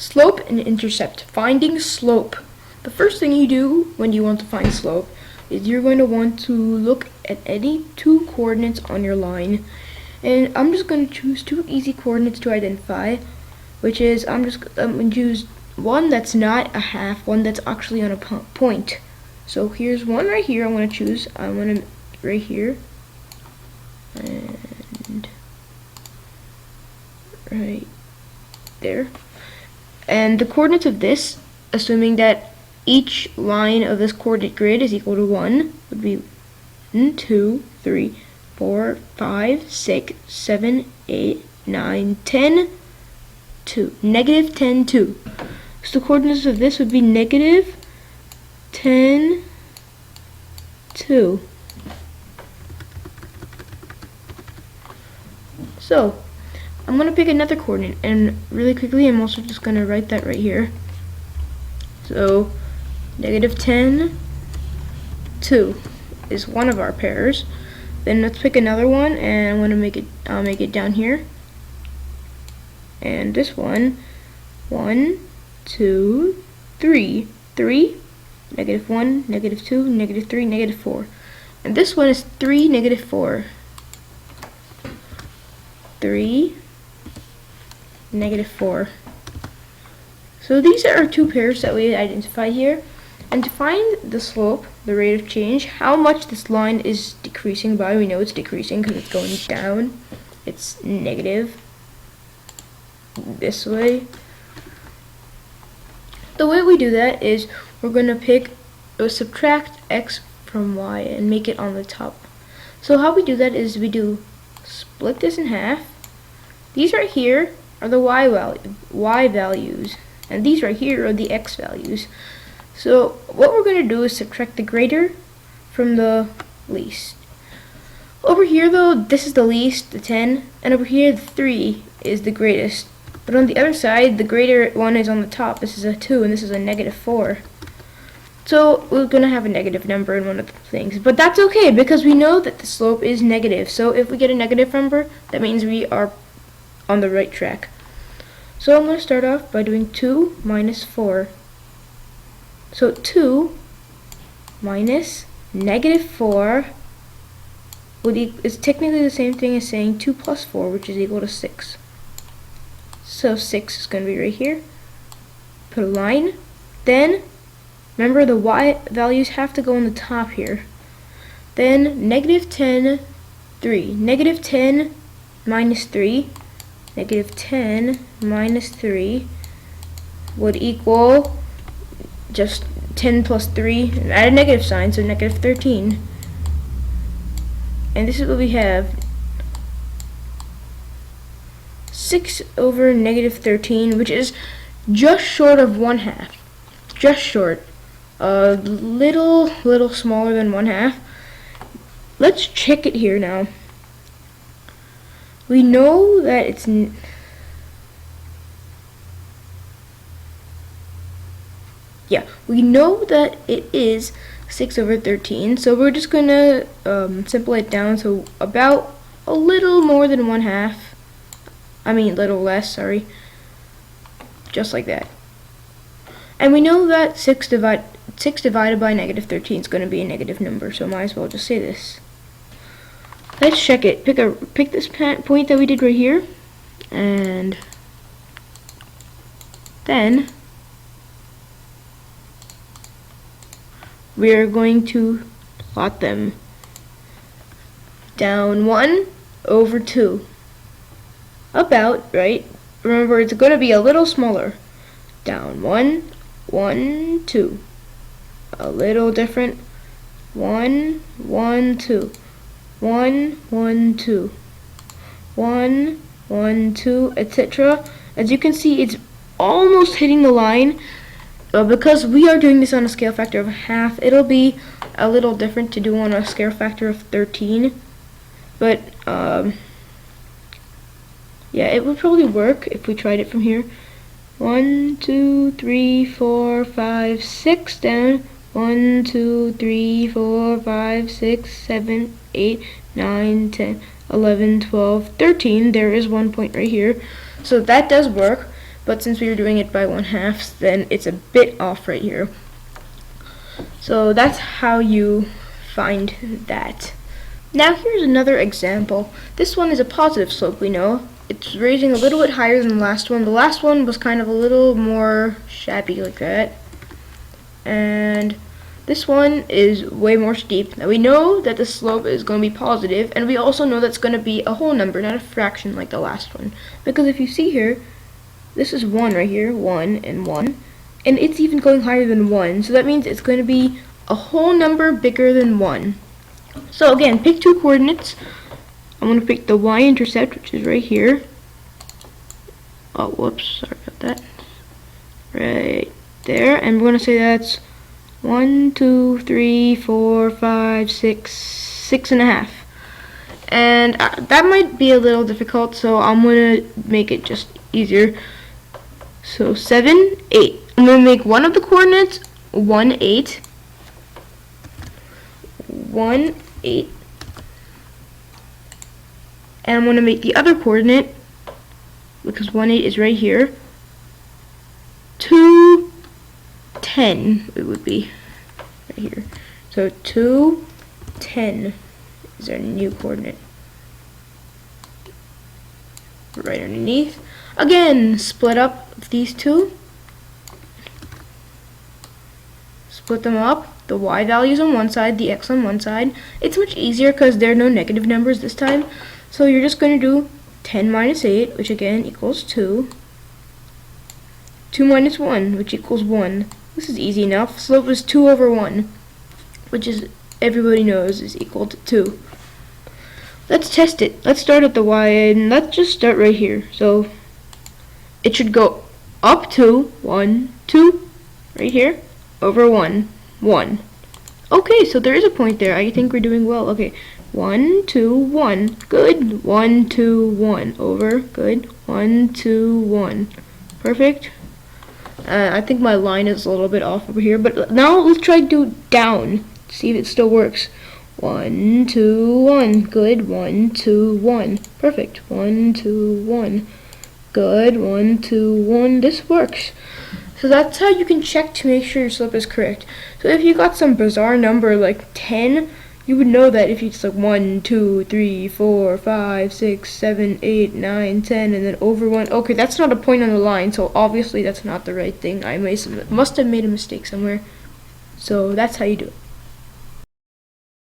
Slope and intercept. Finding slope. The first thing you do when you want to find slope is you're going to want to look at any two coordinates on your line. And I'm just going to choose two easy coordinates to identify, which is I'm going to choose one that's not a half, one that's actually on a point. So here's one right here. I'm going to choose. I'm going to right here and right there. And the coordinates of this, assuming that each line of this coordinate grid is equal to 1, would be 1, 2, 3, 4, 5, 6, 7, 8, 9, 10, 2. Negative 10, 2. So the coordinates of this would be negative 10, 2. So I'm going to pick another coordinate, and really quickly I'm also just going to write that right here. So negative 10, 2 is one of our pairs. Then let's pick another one, and I'm going to make it down here. And this one, 1, 2, 3, 3, negative 1, negative 2, negative 3, negative 4. And this one is 3, negative 4. 3, negative 4. So these are our two pairs that we identified here. And to find the slope, the rate of change, how much this line is decreasing by, we know it's decreasing because it's going down. It's negative this way. The way we do that is we're going to subtract x from y and make it on the top. So how we do that is we do split this in half. These right here are the y values, and these right here are the x values. So what we're going to do is subtract the greater from the least. Over here though, this is the least, the 10, and over here the 3 is the greatest. But on the other side, the greater one is on the top. This is a 2 and this is a negative 4. So we're going to have a negative number in one of the things. But that's okay because we know that the slope is negative. So if we get a negative number, that means we are on the right track. So I'm going to start off by doing 2 minus 4. So 2 minus negative 4 is technically the same thing as saying 2 plus 4, which is equal to 6. So 6 is going to be right here. Put a line. Then, remember the y values have to go on the top here. Then negative 10, 3. Negative 10 minus 3. Negative 10 minus 3 would equal just 10 plus 3, and add a negative sign, so negative 13. And this is what we have. 6 over negative 13, which is just short of 1/2. Just short. A little smaller than 1/2. Let's check it here now. We know that it's we know that it is 6 over 13, so we're just going to simplify it down to about a little more than 1/2. I mean, little less, sorry. Just like that. And we know that 6 divided by negative 13 is going to be a negative number, so might as well just say this. Let's check it. Pick this point that we did right here, and then we are going to plot them. Down 1 over 2. About, right? Remember, it's going to be a little smaller. Down 1, 1, 2. A little different. 1, 1, 2. 1, 1, 2. 1, 1, 2, etc. As you can see, it's almost hitting the line. Because we are doing this on a scale factor of 1/2, it'll be a little different to do on a scale factor of 13. But, yeah, it would probably work if we tried it from here. 1, 2, 3, 4, 5, 6 down. 1, 2, 3, 4, 5, 6, 7, 8, 9, 10, 11, 12, 13. There is one point right here. So that does work. but since we were doing it by 1/2, then it's a bit off right here. So that's how you find that. Now here's another example. This one is a positive slope, we know. It's raising a little bit higher than the last one. The last one was kind of a little more shabby like that. And this one is way more steep. Now we know that the slope is going to be positive, and we also know that's going to be a whole number, not a fraction like the last one. Because if you see here, this is 1 right here, 1 and 1. And it's even going higher than 1, so that means it's going to be a whole number bigger than 1. So again, pick 2 coordinates. I'm going to pick the y-intercept, which is right here. Oh, whoops, sorry about that. Right there, and we're going to say that's 1, 2, 3, 4, 5, 6, 6.5. And that might be a little difficult, so I'm going to make it just easier. So 7, 8. I'm going to make one of the coordinates 1, 8. 1, 8. And I'm going to make the other coordinate, because 1, 8 is right here, 2, 10 it would be right here. So 2, 10 is our new coordinate. Right underneath. Again, split up these two. Split them up. The y values on one side, the x on one side. It's much easier because there are no negative numbers this time. So you're just going to do 10 minus 8, which again equals 2. 2 minus 1, which equals 1. This is easy enough. Slope is 2 over 1, which is, everybody knows, is equal to 2. Let's test it. Let's start at the y, and let's just start right here. So it should go up to 1, 2, right here, over 1, 1. Okay, so there is a point there. I think we're doing well. Okay, 1, 2, 1. Good. 1, 2, 1. Over. Good. 1, 2, 1. Perfect. I think my line is a little bit off over here, but now let's try to do down. See if it still works. 1, 2, 1. Good. 1, 2, 1. Perfect. 1, 2, 1. Good. 1, 2, 1. This works. So that's how you can check to make sure your slope is correct. So if you got some bizarre number like 10, you would know that if you just like 1, 2, 3, 4, 5, 6, 7, 8, 9, 10, and then over 1. Okay, that's not a point on the line, so obviously that's not the right thing. I must have made a mistake somewhere. So that's how you do it.